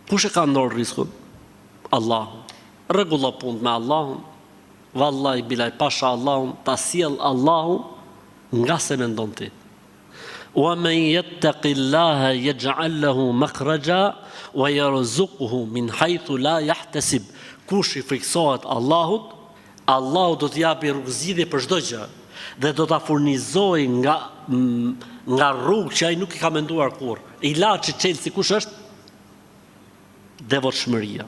Kush e ka ndorë rizkun? Allahu. Rregullo punë me Allahun. Vallahi bilaj pasha Allahun, ta sjell Allahu nga se mendon ti. Wa man yattaqillaha yaj'al lahu makhraja wa yarzuquhu min haythu la yahtasib. Kush i friksohet Allahut, Allahu do të japi rrugëzidhje për çdo gjë dhe do ta furnizojë nga rrugë që ai nuk i ka menduar kurrë. Ilaçi çelësi kush është? Devotshmëria.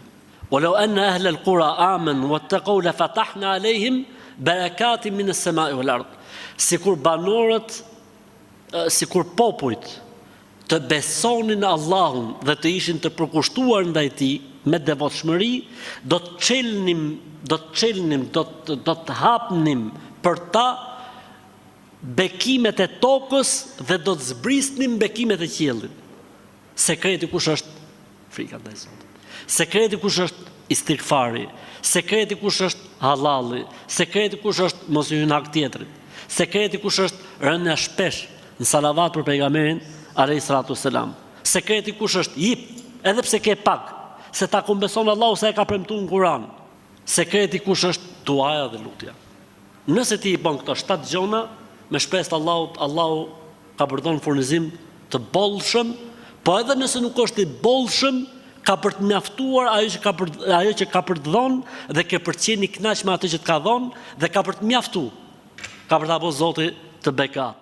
Walau anna ahla al-qura amanu wattaqu la fatahna alayhim barakatin min as-sama'i wal ard. Sikur banorët, sikur popujt të besonin Allahun dhe të ishin të përkushtuar ndaj tij me devotshmëri, do të hapnim për ta bekimet e tokës dhe do të zbrisnim bekimet e qiellit. Sekreti kush është? Frika ndaj Zotit. Sekreti kush është? Istighfari. Sekreti kush është? Hallalli. Sekreti kush është? Mos i hyn hak tjetrit. Sekreti kush është? Rënja shpesh në salavat për pejgamberin alayhis salatu wassalam. Sekreti kush është? Jip, edhe pse ke pak, se ta kumbeson Allahu se e ka premtuar në Kur'an. Sekreti kush është? Duaja dhe lutja. Nëse ti i bën këto 7 gjona me shpresë të Allahut, Allahu ka përdorur furnizim të bollshëm, po edhe nëse nuk është i bollshëm, ka për të mjaftuar ajo që ka për të dhënë dhe ke për të qenë i kënaq me atë që të ka dhënë dhe ka për të mjaftuar. Ka për ta bërë Zoti të bekat.